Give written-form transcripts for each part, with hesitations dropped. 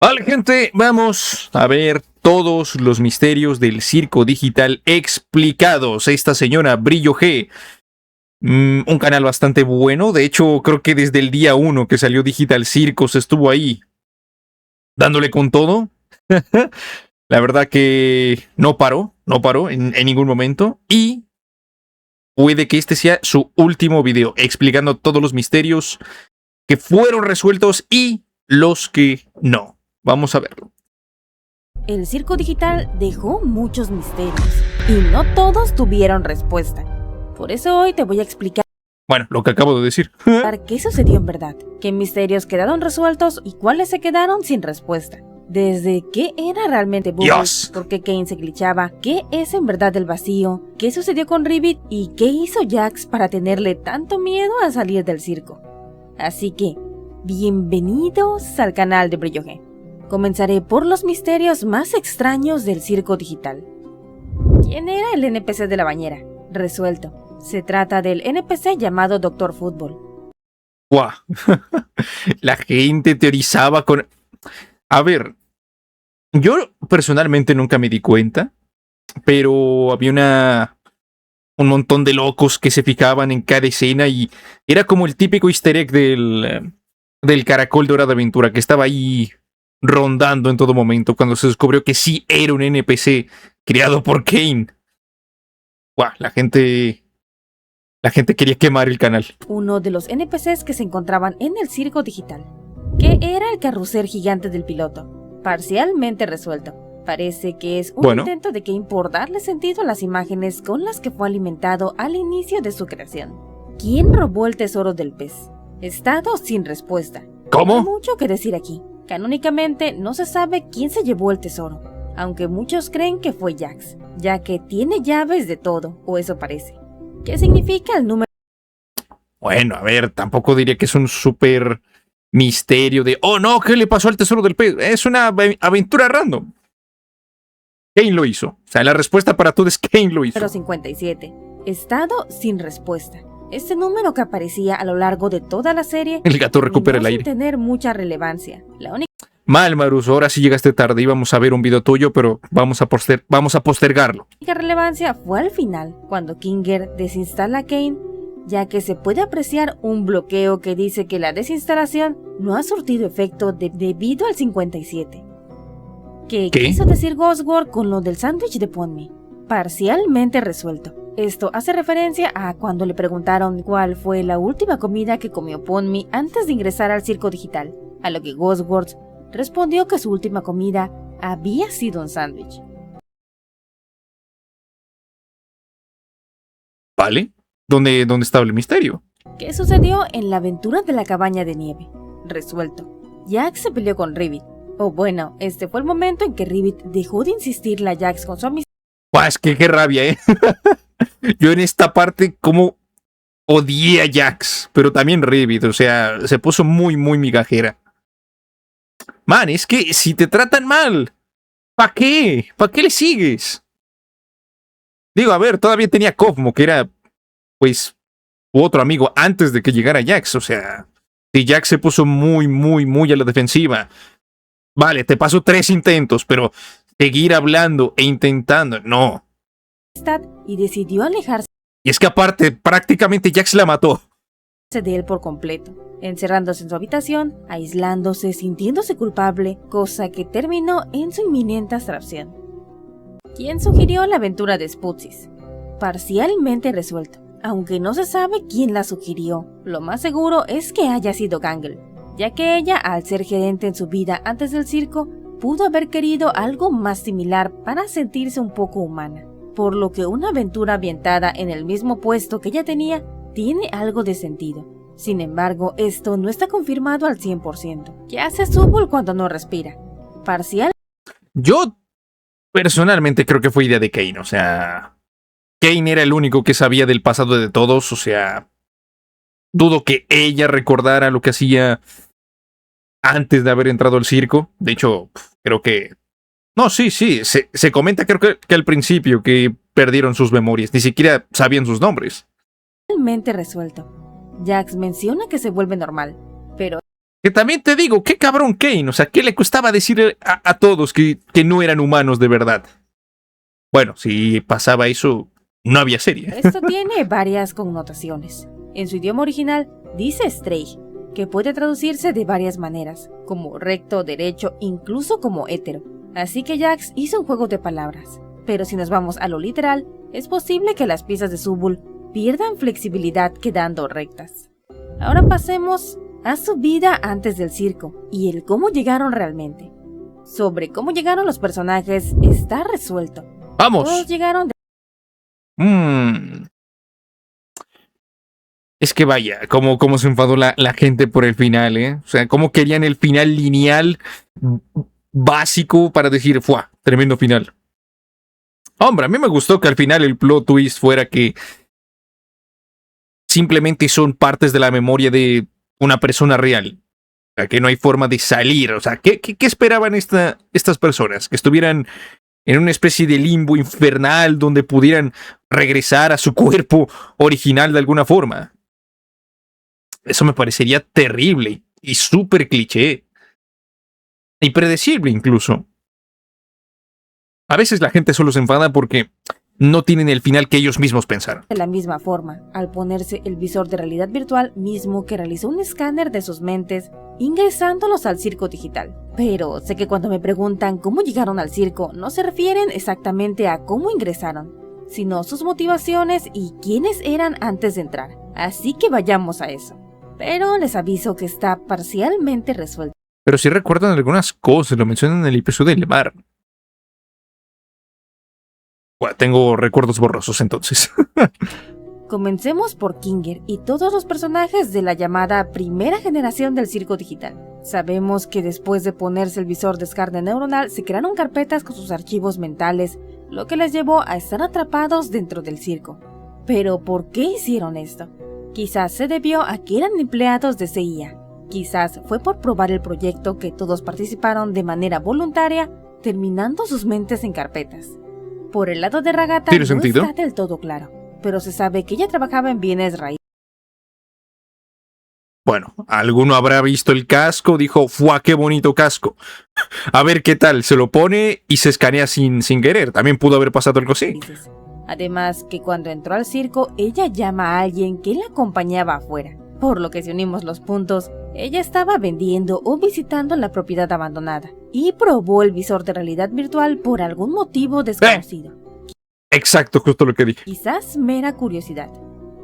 Vale, gente, vamos a ver todos los misterios del circo digital explicados. Esta señora Brillo G, un canal bastante bueno. De hecho, creo que desde el día 1 que salió Digital Circos estuvo ahí dándole con todo. La verdad que no paró en ningún momento. Y puede que este sea su último video explicando todos los misterios que fueron resueltos y los que no. Vamos a verlo. El circo digital dejó muchos misterios y no todos tuvieron respuesta. Por eso hoy te voy a explicar Bueno, lo que acabo de decir. qué sucedió en verdad, qué misterios quedaron resueltos y cuáles se quedaron sin respuesta. Desde qué era realmente Bubbles, Dios. por qué Kane se glitchaba, qué es en verdad el vacío, qué sucedió con Ribbit y qué hizo Jax para tenerle tanto miedo a salir del circo. Así que, bienvenidos al canal de Brillo G. Comenzaré por los misterios más extraños del circo digital. ¿Quién era el NPC de la bañera? Resuelto. Se trata del NPC llamado Dr. Fútbol. ¡Guau! La gente teorizaba con... A ver, yo personalmente nunca me di cuenta, pero había un montón de locos que se fijaban en cada escena y era como el típico easter egg del caracol de Hora de Aventura que estaba ahí rondando en todo momento cuando se descubrió que sí era un NPC creado por Kane. ¡Guau! La gente quería quemar el canal. Uno de los NPCs que se encontraban en el circo digital, que era el carrusel gigante del piloto, parcialmente resuelto. Parece que es un intento de Kane por darle sentido a las imágenes con las que fue alimentado al inicio de su creación. ¿Quién robó el tesoro del pez? Estado sin respuesta. ¿Cómo? Hay mucho que decir aquí. Canónicamente no se sabe quién se llevó el tesoro, aunque muchos creen que fue Jax, ya que tiene llaves de todo, o eso parece. ¿Qué significa el número? Bueno, a ver, tampoco diría que es un súper misterio de, oh no, ¿qué le pasó al tesoro del pez? Es una aventura random. Kane lo hizo. O sea, la respuesta para todo es Kane lo hizo. Número 57. Estado sin respuesta. Este número que aparecía a lo largo de toda la serie. El gato recupera el aire. Sin tener mucha relevancia. La única... Mal, Marus, ahora sí llegaste tarde. Íbamos a ver un video tuyo, pero vamos a postergarlo. La única relevancia fue al final, cuando Kinger desinstala a Kane, ya que se puede apreciar un bloqueo que dice que la desinstalación no ha surtido efecto debido al 57. ¿Qué quiso decir Ghostword con lo del sándwich de Ponmi? Parcialmente resuelto. Esto hace referencia a cuando le preguntaron cuál fue la última comida que comió Ponmi antes de ingresar al circo digital, a lo que Ghostword respondió que su última comida había sido un sándwich. ¿Vale? ¿Dónde estaba el misterio? ¿Qué sucedió en la aventura de la cabaña de nieve? Resuelto. Jax se peleó con Ribbit. O bueno, este fue el momento en que Ribbit dejó de insistirle a Jax con su amistad. Es que qué rabia, ¿eh? Yo en esta parte como odié a Jax, pero también Ribbit, o sea, se puso muy migajera. Man, es que si te tratan mal, ¿para qué? ¿Para qué le sigues? Digo, a ver, todavía tenía Cosmo, que era, pues, otro amigo antes de que llegara Jax, o sea, si Jax se puso muy a la defensiva. Vale, te paso 3 intentos, pero seguir hablando e intentando, no. Y decidió alejarse. Y es que aparte, prácticamente Jax la mató. De él por completo, encerrándose en su habitación, aislándose, sintiéndose culpable, cosa que terminó en su inminente abstracción. ¿Quién sugirió la aventura de Sputsis? Parcialmente resuelto, aunque no se sabe quién la sugirió. Lo más seguro es que haya sido Gangle, ya que ella, al ser gerente en su vida antes del circo, pudo haber querido algo más similar para sentirse un poco humana, por lo que una aventura ambientada en el mismo puesto que ella tenía tiene algo de sentido. Sin embargo, esto no está confirmado al 100%. ¿Qué hace Subble cuando no respira? Parcial. Yo personalmente creo que fue idea de Kane, o sea, Kane era el único que sabía del pasado de todos, o sea, dudo que ella recordara lo que hacía antes de haber entrado al circo. De hecho, creo que... No, sí, se comenta creo que al principio que perdieron sus memorias, ni siquiera sabían sus nombres. Resuelto. Jax menciona que se vuelve normal, pero Que también te digo, qué cabrón Kane, o sea, ¿qué le costaba decirle a todos que no eran humanos de verdad? Bueno, si pasaba eso, no había serie. Esto tiene varias connotaciones. En su idioma original dice straight, que puede traducirse de varias maneras, como recto, derecho, incluso como hétero. Así que Jax hizo un juego de palabras. Pero si nos vamos a lo literal, es posible que las piezas de Zubul pierdan flexibilidad quedando rectas. Ahora pasemos a su vida antes del circo y el cómo llegaron realmente. Sobre cómo llegaron los personajes está resuelto. ¡Vamos! Todos llegaron de... Es que vaya, cómo se enfadó la gente por el final, ¿eh? O sea, cómo querían el final lineal básico para decir, ¡fua! Tremendo final. Hombre, a mí me gustó que al final el plot twist fuera que simplemente son partes de la memoria de una persona real. O sea, que no hay forma de salir. O sea, ¿qué esperaban estas personas? Que estuvieran en una especie de limbo infernal donde pudieran regresar a su cuerpo original de alguna forma. Eso me parecería terrible y súper cliché. Y predecible incluso. A veces la gente solo se enfada porque no tienen el final que ellos mismos pensaron. De la misma forma, al ponerse el visor de realidad virtual mismo que realizó un escáner de sus mentes, ingresándolos al circo digital. Pero sé que cuando me preguntan cómo llegaron al circo, no se refieren exactamente a cómo ingresaron, sino sus motivaciones y quiénes eran antes de entrar. Así que vayamos a eso. Pero les aviso que está parcialmente resuelto. Pero si recuerdan algunas cosas, lo mencionan en el episodio del bar. Bueno, tengo recuerdos borrosos entonces. Comencemos por Kinger y todos los personajes de la llamada primera generación del circo digital. Sabemos que después de ponerse el visor de escáner neuronal se crearon carpetas con sus archivos mentales, lo que les llevó a estar atrapados dentro del circo. Pero ¿por qué hicieron esto? Quizás se debió a que eran empleados de CIA. Quizás fue por probar el proyecto que todos participaron de manera voluntaria, terminando sus mentes en carpetas. Por el lado de Ragata no está del todo claro, pero se sabe que ella trabajaba en bienes raíces. Bueno, alguno habrá visto el casco, dijo, ¡fua, qué bonito casco! A ver qué tal, se lo pone y se escanea sin querer. También pudo haber pasado algo así. Además que cuando entró al circo, ella llama a alguien que la acompañaba afuera. Por lo que si unimos los puntos, ella estaba vendiendo o visitando la propiedad abandonada y probó el visor de realidad virtual por algún motivo desconocido. Exacto, justo lo que dije. Quizás mera curiosidad.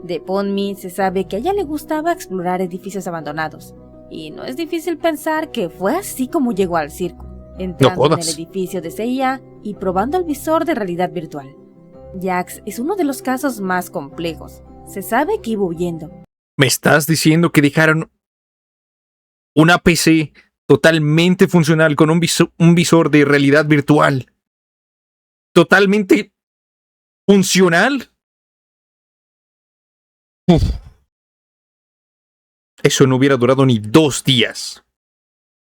De Ponmi se sabe que a ella le gustaba explorar edificios abandonados, y no es difícil pensar que fue así como llegó al circo, entrando en el edificio de CIA y probando el visor de realidad virtual. Jax es uno de los casos más complejos. Se sabe que iba huyendo. ¿Me estás diciendo que dejaron una PC totalmente funcional con un visor de realidad virtual? ¿Totalmente funcional? Uf. Eso no hubiera durado ni 2 días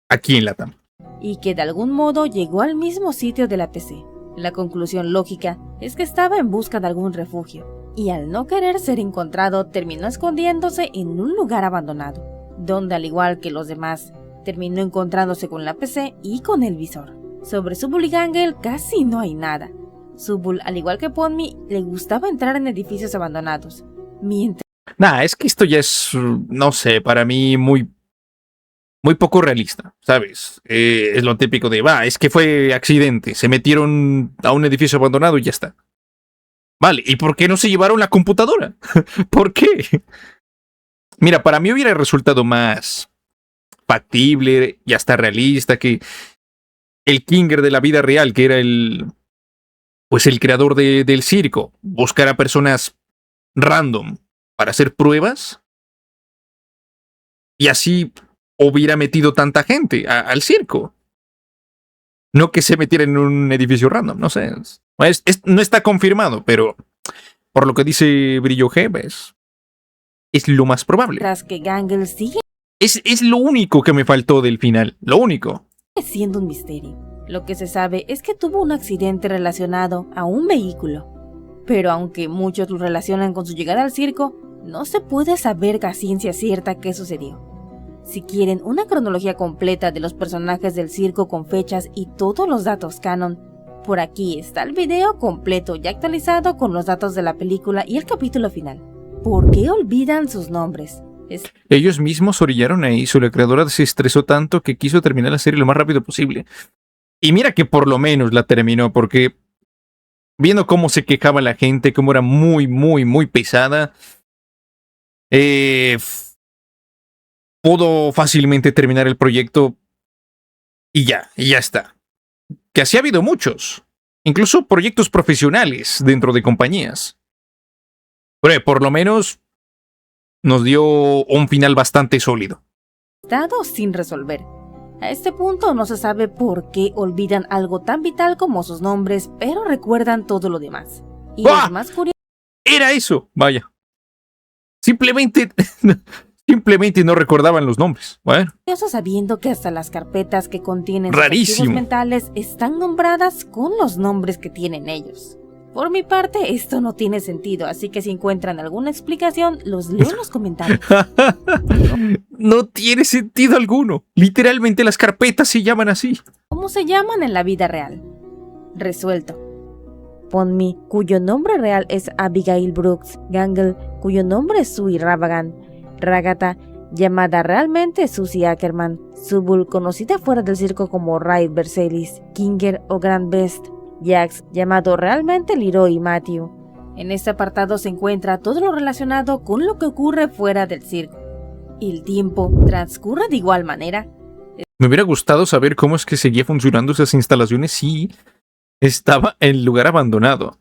aquí en Latam. Y que de algún modo llegó al mismo sitio de la PC. La conclusión lógica es que estaba en busca de algún refugio, y al no querer ser encontrado terminó escondiéndose en un lugar abandonado, donde al igual que los demás, terminó encontrándose con la PC y con el visor. Sobre Zubul y Gangel casi no hay nada. Zubul, al igual que Ponmi, le gustaba entrar en edificios abandonados, mientras... Es que esto ya es, no sé, para mí muy poco realista, ¿sabes? Es lo típico de, es que fue accidente, se metieron a un edificio abandonado y ya está. Vale, ¿y por qué no se llevaron la computadora? ¿Por qué? Mira, para mí hubiera resultado más factible y hasta realista que el Kinger de la vida real, que era el creador del circo, buscar a personas random para hacer pruebas y así hubiera metido tanta gente al circo. No que se metiera en un edificio random, no sé. No está confirmado, pero por lo que dice Brillo G, es lo más probable. Tras que Gangel sigue... Es lo único que me faltó del final, lo único. Siendo un misterio. Lo que se sabe es que tuvo un accidente relacionado a un vehículo. Pero aunque muchos lo relacionan con su llegada al circo, no se puede saber a ciencia cierta qué sucedió. Si quieren una cronología completa de los personajes del circo con fechas y todos los datos canon, por aquí está el video completo y actualizado con los datos de la película y el capítulo final. ¿Por qué olvidan sus nombres? Ellos mismos orillaron a eso, la creadora se estresó tanto que quiso terminar la serie lo más rápido posible. Y mira que por lo menos la terminó, porque viendo cómo se quejaba la gente, cómo era muy pesada, pudo fácilmente terminar el proyecto y ya está. Que así ha habido muchos, incluso proyectos profesionales dentro de compañías. Pero por lo menos nos dio un final bastante sólido. Estado sin resolver. A este punto no se sabe por qué olvidan algo tan vital como sus nombres, pero recuerdan todo lo demás. Y es más curioso. Era eso, vaya. Simplemente no recordaban los nombres. Bueno. Sabiendo que hasta las carpetas que contienen sus rarísimo archivos mentales están nombradas con los nombres que tienen ellos. Por mi parte, esto no tiene sentido, así que si encuentran alguna explicación, los leo en los comentarios. No tiene sentido alguno. Literalmente las carpetas se llaman así. ¿Cómo se llaman en la vida real? Resuelto. Ponmi, cuyo nombre real es Abigail Brooks. Gangle, cuyo nombre es Sui Ravagan. Ragata, llamada realmente Susie Ackerman. Subul, conocida fuera del circo como Raid Versailles. Kinger o Grand Best. Jax, llamado realmente Leroy Matthew. En este apartado se encuentra todo lo relacionado con lo que ocurre fuera del circo. ¿El tiempo transcurre de igual manera? Me hubiera gustado saber cómo es que seguía funcionando esas instalaciones si estaba en lugar abandonado.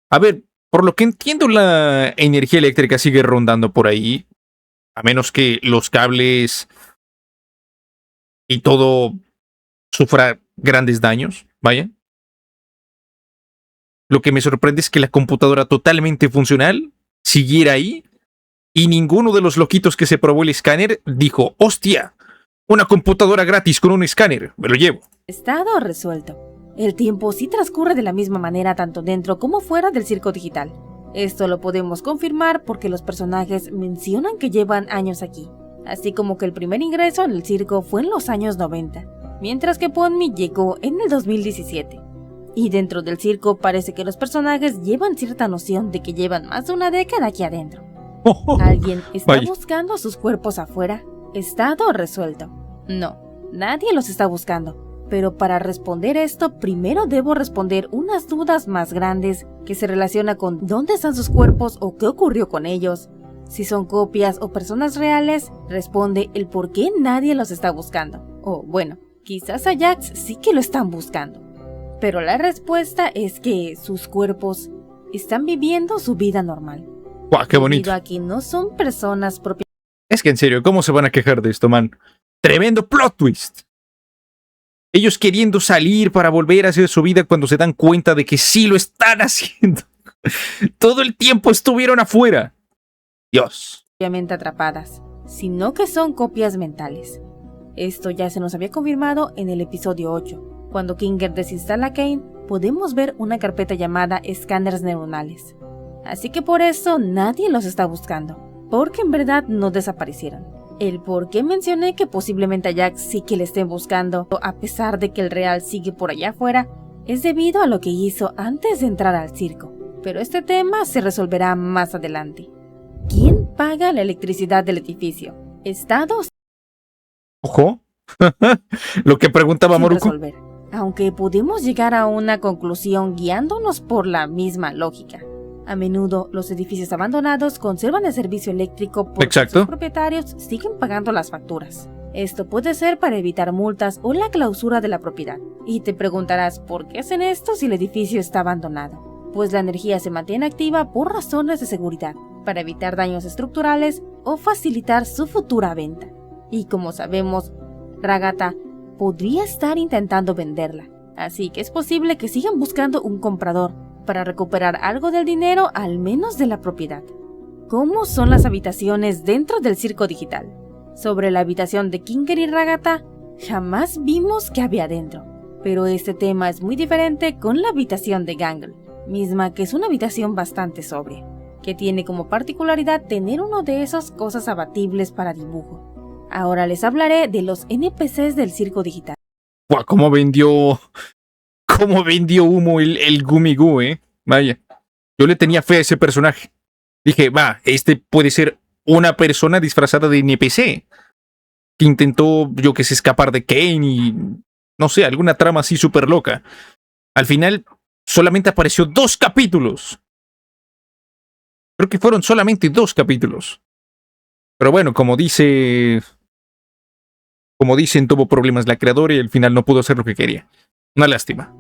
A ver, por lo que entiendo, la energía eléctrica sigue rondando por ahí, a menos que los cables y todo sufra grandes daños, vaya. Lo que me sorprende es que la computadora totalmente funcional siguiera ahí y ninguno de los loquitos que se probó el escáner dijo, ¡hostia! Una computadora gratis con un escáner, me lo llevo. Estado resuelto. El tiempo sí transcurre de la misma manera tanto dentro como fuera del circo digital. Esto lo podemos confirmar porque los personajes mencionan que llevan años aquí, así como que el primer ingreso en el circo fue en los años 90, mientras que Ponmi llegó en el 2017. Y dentro del circo parece que los personajes llevan cierta noción de que llevan más de una década aquí adentro. ¿Alguien está buscando sus cuerpos afuera? Estado resuelto. No, nadie los está buscando. Pero para responder esto, primero debo responder unas dudas más grandes que se relacionan con dónde están sus cuerpos o qué ocurrió con ellos. Si son copias o personas reales, responde el por qué nadie los está buscando. O bueno, quizás a Jax sí que lo están buscando. Pero la respuesta es que sus cuerpos están viviendo su vida normal. ¡Guau, qué bonito! Debido a que no son personas propias. Es que en serio, ¿cómo se van a quejar de esto, man? ¡Tremendo plot twist! Ellos queriendo salir para volver a hacer su vida cuando se dan cuenta de que sí lo están haciendo. Todo el tiempo estuvieron afuera. Dios. Obviamente atrapadas, sino que son copias mentales. Esto ya se nos había confirmado en el episodio 8. Cuando Kinger desinstala a Kane, podemos ver una carpeta llamada escáneres neuronales. Así que por eso nadie los está buscando, porque en verdad no desaparecieron. El por qué mencioné que posiblemente a Jax sí que le estén buscando, a pesar de que el real sigue por allá afuera, es debido a lo que hizo antes de entrar al circo. Pero este tema se resolverá más adelante. ¿Quién paga la electricidad del edificio? ¿Estados? Ojo. Lo que preguntaba Moruko. Aunque pudimos llegar a una conclusión guiándonos por la misma lógica. A menudo, los edificios abandonados conservan el servicio eléctrico porque sus propietarios siguen pagando las facturas. Esto puede ser para evitar multas o la clausura de la propiedad. Y te preguntarás, ¿por qué hacen esto si el edificio está abandonado? Pues la energía se mantiene activa por razones de seguridad, para evitar daños estructurales o facilitar su futura venta. Y como sabemos, Ragata podría estar intentando venderla, así que es posible que sigan buscando un comprador para recuperar algo del dinero, al menos de la propiedad. ¿Cómo son las habitaciones dentro del circo digital? Sobre la habitación de Kinger y Ragata, jamás vimos qué había dentro, pero este tema es muy diferente con la habitación de Gangle, misma que es una habitación bastante sobria, que tiene como particularidad tener uno de esas cosas abatibles para dibujo. Ahora les hablaré de los NPCs del circo digital. Buah, cómo vendió humo el Gumi Goo, Vaya, yo le tenía fe a ese personaje. Dije, este puede ser una persona disfrazada de NPC que intentó, yo que sé, escapar de Kane y, no sé, alguna trama así súper loca. Al final, solamente apareció 2 capítulos. Creo que fueron solamente 2 capítulos. Pero bueno, como dicen, tuvo problemas la creadora y al final no pudo hacer lo que quería. Una lástima.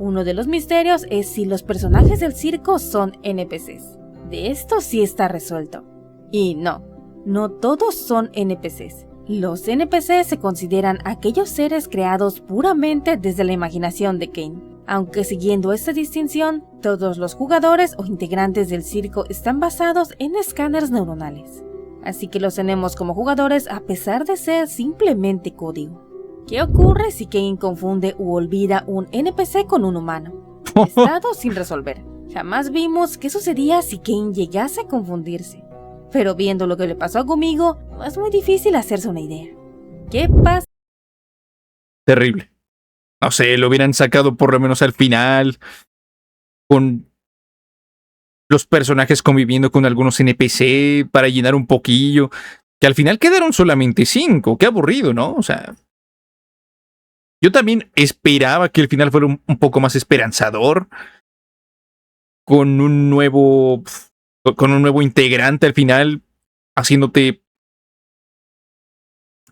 Uno de los misterios es si los personajes del circo son NPCs. De esto sí está resuelto. Y no todos son NPCs. Los NPCs se consideran aquellos seres creados puramente desde la imaginación de Kane. Aunque siguiendo esta distinción, todos los jugadores o integrantes del circo están basados en escáneres neuronales. Así que los tenemos como jugadores a pesar de ser simplemente código. ¿Qué ocurre si Kane confunde u olvida un NPC con un humano? Estado sin resolver. Jamás vimos qué sucedía si Kane llegase a confundirse. Pero viendo lo que le pasó a Gumigo, es muy difícil hacerse una idea. ¿Qué pasa? Terrible. No sé, lo hubieran sacado por lo menos al final, con los personajes conviviendo con algunos NPC para llenar un poquillo, que al final quedaron solamente 5. Qué aburrido, ¿no? O sea, yo también esperaba que el final fuera un poco más esperanzador, con un nuevo integrante al final, haciéndote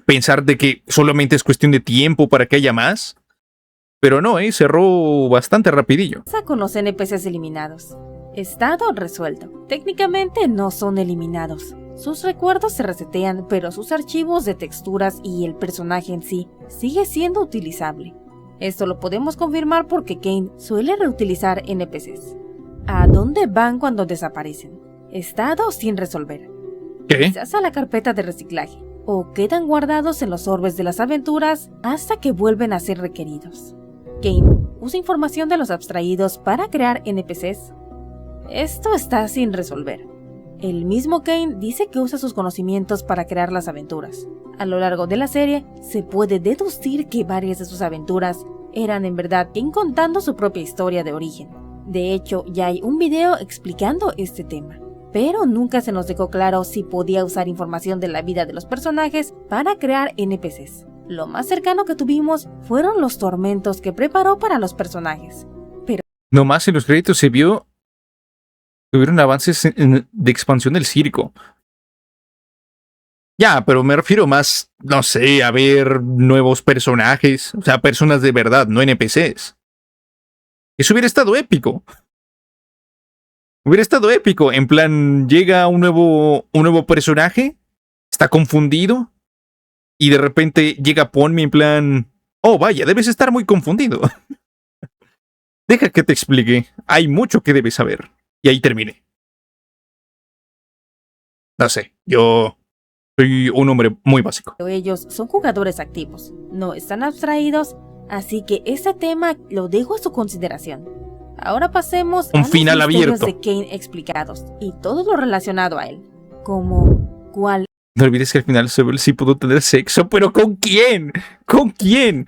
pensar de que solamente es cuestión de tiempo para que haya más. Pero no, cerró bastante rapidillo. Con los NPCs eliminados. Estado resuelto. Técnicamente no son eliminados. Sus recuerdos se resetean, pero sus archivos de texturas y el personaje en sí sigue siendo utilizable. Esto lo podemos confirmar porque Kane suele reutilizar NPCs. ¿A dónde van cuando desaparecen? Estado sin resolver. ¿Qué? Quizás a la carpeta de reciclaje, o quedan guardados en los orbes de las aventuras hasta que vuelven a ser requeridos. Kane usa información de los abstraídos para crear NPCs. Esto está sin resolver. El mismo Kane dice que usa sus conocimientos para crear las aventuras. A lo largo de la serie, se puede deducir que varias de sus aventuras eran en verdad Kane contando su propia historia de origen. De hecho, ya hay un video explicando este tema, pero nunca se nos dejó claro si podía usar información de la vida de los personajes para crear NPCs. Lo más cercano que tuvimos fueron los tormentos que preparó para los personajes. Pero nomás en los créditos se vio que hubieron avances de expansión del circo. Ya, pero me refiero más, no sé, a ver nuevos personajes, o sea, personas de verdad, no NPCs. Eso hubiera estado épico. Hubiera estado épico. En plan, llega un nuevo personaje, está confundido, y de repente llega Ponmi en plan, oh vaya, debes estar muy confundido. Deja que te explique, hay mucho que debes saber. Y ahí terminé. No sé, yo soy un hombre muy básico. ellos son jugadores activos, no están abstraídos, así que ese tema lo dejo a su consideración. Ahora pasemos Un a los final misterios abierto de Kane explicados y todo lo relacionado a él, como cuál No olvides que al final Sebel sí pudo tener sexo, pero ¿con quién? ¿Con quién?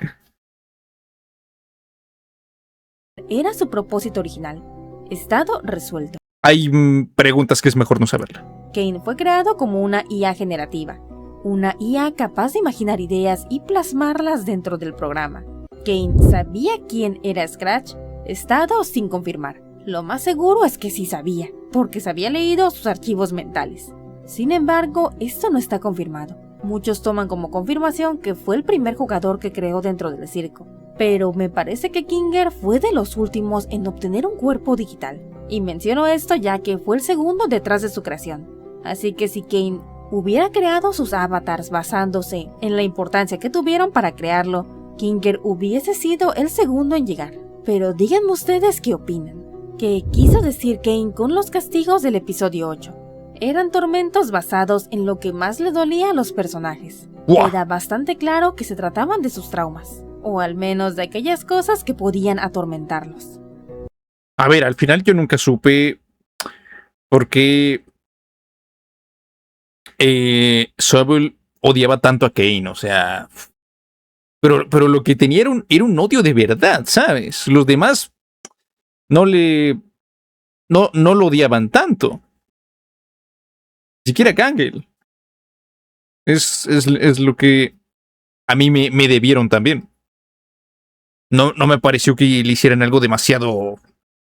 era su propósito original. Estado resuelto. Hay preguntas que es mejor no saberla. Kane fue creado como una IA generativa, una IA capaz de imaginar ideas y plasmarlas dentro del programa. Kane sabía quién era Scratch, estado sin confirmar. Lo más seguro es que sí sabía, porque se había leído sus archivos mentales. Sin embargo, esto no está confirmado. Muchos toman como confirmación que fue el primer jugador que creó dentro del circo, pero me parece que Kinger fue de los últimos en obtener un cuerpo digital. Y menciono esto ya que fue el segundo detrás de su creación. Así que si Kane hubiera creado sus avatars basándose en la importancia que tuvieron para crearlo, Kinger hubiese sido el segundo en llegar. Pero díganme ustedes qué opinan. ¿Qué quiso decir Kane con los castigos del episodio 8? Eran tormentos basados en lo que más le dolía a los personajes. ¡Wow! Era bastante claro que se trataban de sus traumas, o al menos de aquellas cosas que podían atormentarlos. A ver, al final yo nunca supe por qué Sobel odiaba tanto a Kane, o sea... Pero lo que tenía era un odio de verdad, ¿sabes? Los demás no lo odiaban tanto. Ni siquiera Kangel. Es lo que a mí me debieron también. No me pareció que le hicieran algo demasiado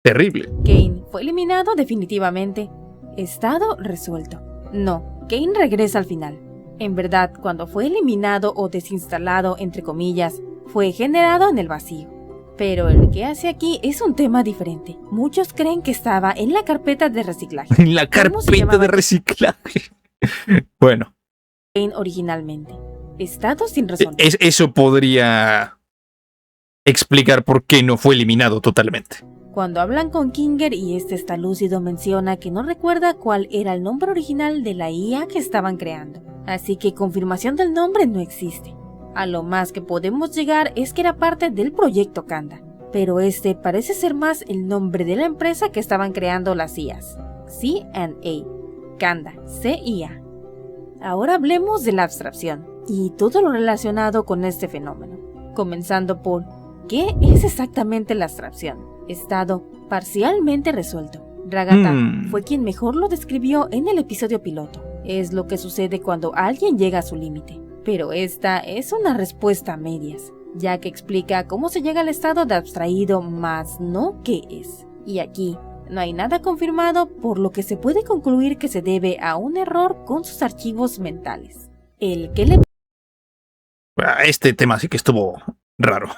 terrible. Kane fue eliminado definitivamente. Estado resuelto. No, Kane regresa al final. En verdad, cuando fue eliminado o desinstalado, entre comillas, fue generado en el vacío. Pero el que hace aquí es un tema diferente. Muchos creen que estaba en la carpeta de reciclaje. En la carpeta de reciclaje. Bueno. Kane originalmente. Estado sin resolver. Eso podría explicar por qué no fue eliminado totalmente. Cuando hablan con Kinger y este está lúcido, menciona que no recuerda cuál era el nombre original de la IA que estaban creando. Así que confirmación del nombre no existe. A lo más que podemos llegar es que era parte del proyecto Kanda, pero este parece ser más el nombre de la empresa que estaban creando las IAs. C&A, Kanda, CIA. Ahora hablemos de la abstracción y todo lo relacionado con este fenómeno, comenzando por ¿qué es exactamente la abstracción? Estado parcialmente resuelto. Ragata fue quien mejor lo describió en el episodio piloto. Es lo que sucede cuando alguien llega a su límite. Pero esta es una respuesta a medias, ya que explica cómo se llega al estado de abstraído, más no qué es. Y aquí no hay nada confirmado, por lo que se puede concluir que se debe a un error con sus archivos mentales. El que le... Este tema sí que estuvo raro.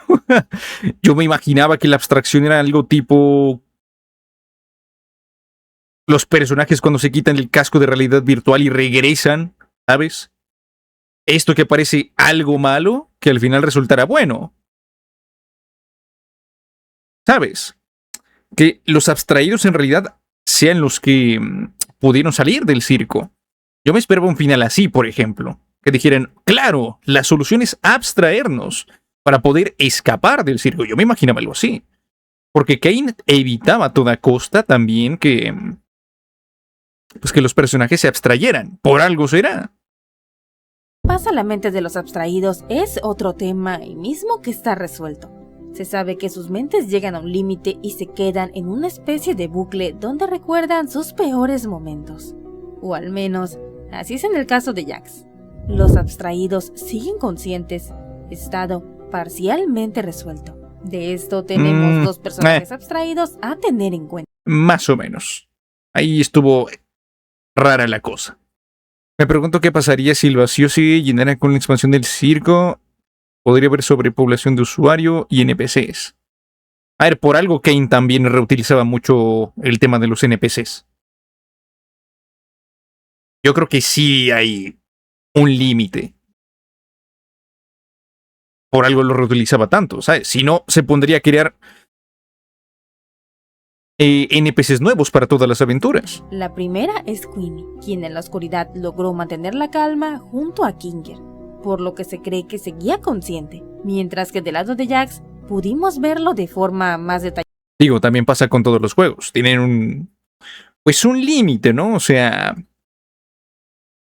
Yo me imaginaba que la abstracción era algo tipo... los personajes cuando se quitan el casco de realidad virtual y regresan, ¿sabes? Esto que parece algo malo, que al final resultará bueno. ¿Sabes? Que los abstraídos en realidad sean los que pudieron salir del circo. Yo me esperaba un final así, por ejemplo. Que dijeran, claro, la solución es abstraernos para poder escapar del circo. Yo me imaginaba algo así. Porque Kane evitaba a toda costa también que los personajes se abstrayeran. Por algo será. Pasa a la mente de los abstraídos es otro tema y mismo que está resuelto. Se sabe que sus mentes llegan a un límite y se quedan en una especie de bucle donde recuerdan sus peores momentos. O al menos, así es en el caso de Jax. Los abstraídos siguen conscientes, estado parcialmente resuelto. De esto tenemos dos personajes abstraídos a tener en cuenta. Más o menos. Ahí estuvo rara la cosa. Me pregunto qué pasaría si el vacío se llenara con la expansión del circo. Podría haber sobrepoblación de usuario y NPCs. A ver, por algo Kane también reutilizaba mucho el tema de los NPCs. Yo creo que sí hay un límite. Por algo lo reutilizaba tanto, ¿sabes? Si no, se pondría a crear NPCs nuevos para todas las aventuras. La primera es Queenie, quien en la oscuridad logró mantener la calma junto a Kinger, por lo que se cree que seguía consciente, mientras que del lado de Jax pudimos verlo de forma más detallada. Digo, también pasa con todos los juegos. Tienen un límite, ¿no? O sea,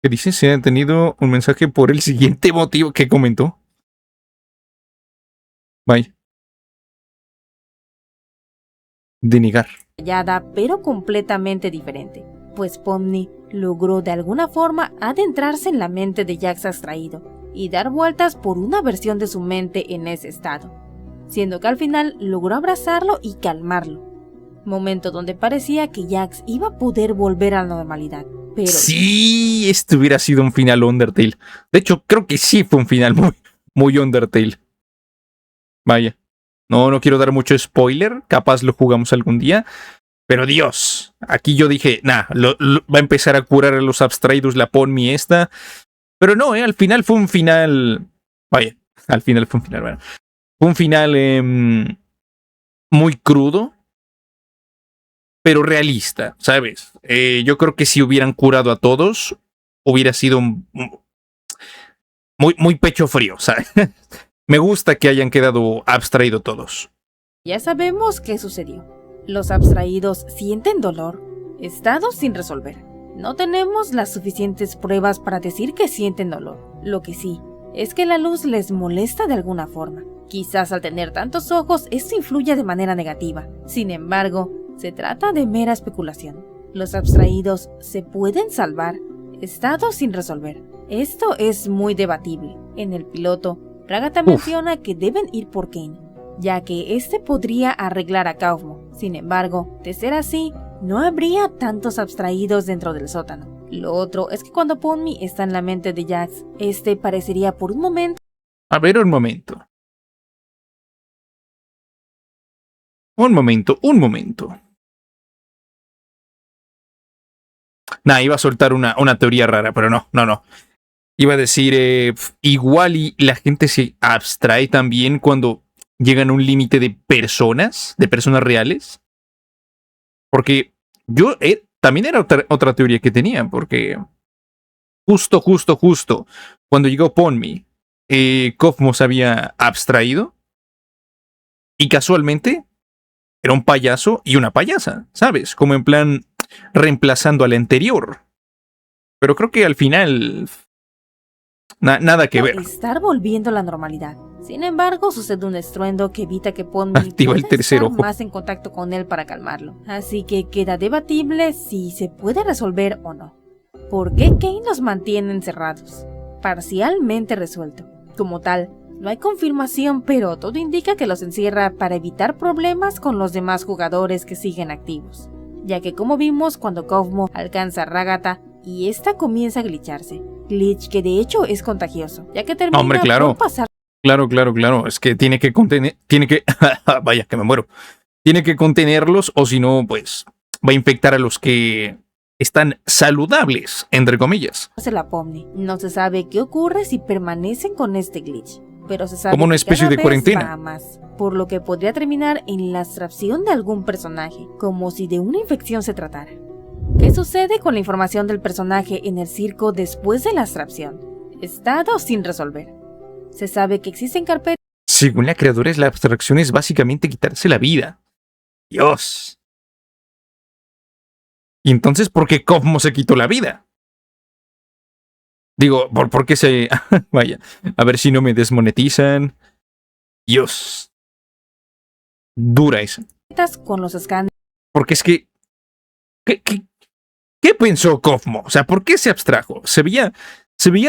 ¿qué dice? Se ha tenido un mensaje por el siguiente motivo que comentó. Vaya. Denegar. Pero completamente diferente, pues Pomni logró de alguna forma adentrarse en la mente de Jax abstraído y dar vueltas por una versión de su mente en ese estado, siendo que al final logró abrazarlo y calmarlo, momento donde parecía que Jax iba a poder volver a la normalidad, pero... Sí, esto hubiera sido un final Undertale. De hecho, creo que sí fue un final muy Undertale. Vaya. No quiero dar mucho spoiler, capaz lo jugamos algún día. Pero Dios, aquí yo dije, va a empezar a curar a los abstraídos la Pomni esta. Pero no, al final fue un final... Vaya, al final fue un final, bueno. Fue un final muy crudo, pero realista, ¿sabes? Yo creo que si hubieran curado a todos, hubiera sido muy pecho frío, ¿sabes? Me gusta que hayan quedado abstraídos todos. Ya sabemos qué sucedió. Los abstraídos sienten dolor, estados sin resolver. No tenemos las suficientes pruebas para decir que sienten dolor. Lo que sí, es que la luz les molesta de alguna forma. Quizás al tener tantos ojos esto influya de manera negativa. Sin embargo, se trata de mera especulación. Los abstraídos se pueden salvar. Estado sin resolver. Esto es muy debatible. En el piloto, Ragata menciona que deben ir por Kane, ya que este podría arreglar a Kaufmo. Sin embargo, de ser así, no habría tantos abstraídos dentro del sótano. Lo otro es que cuando Ponmi está en la mente de Jax, este parecería por un momento... A ver, un momento. Un momento. Nah, iba a soltar una teoría rara, pero no. Iba a decir, igual y la gente se abstrae también cuando llegan a un límite de personas reales. Porque yo también era otra teoría que tenía, porque justo, cuando llegó Ponmi, Kaufmo se había abstraído y casualmente era un payaso y una payasa, ¿sabes? Como en plan reemplazando al anterior. Pero creo que al final nada que ver. Estar volviendo a la normalidad. Sin embargo, sucede un estruendo que evita que Ponmi activa el tercer ojo más en contacto con él para calmarlo. Así que queda debatible si se puede resolver o no. ¿Por qué Kane los mantiene encerrados? Parcialmente resuelto. Como tal, no hay confirmación, pero todo indica que los encierra para evitar problemas con los demás jugadores que siguen activos, ya que como vimos cuando Kaufmo alcanza a Ragata y esta comienza a glitcharse, glitch que de hecho es contagioso, ya que termina por pasar. Claro, es que tiene que vaya que me muero. Tiene que contenerlos o si no, pues va a infectar a los que están saludables, entre comillas. La Pomni. No se sabe qué ocurre si permanecen con este glitch, pero se sabe como una especie de cuarentena. Va más, por lo que podría terminar en la abstracción de algún personaje, como si de una infección se tratara. ¿Qué sucede con la información del personaje en el circo después de la abstracción? Estado sin resolver. Se sabe que existen carpetas. Según la creadora, la abstracción es básicamente quitarse la vida. Dios. ¿Y entonces por qué Kaufmo se quitó la vida? Digo, ¿por qué se...? Vaya, a ver si no me desmonetizan. Dios. Dura esa. Con los escáneres. Porque es que... ¿Qué pensó Kaufmo? O sea, ¿por qué se abstrajo? Se veía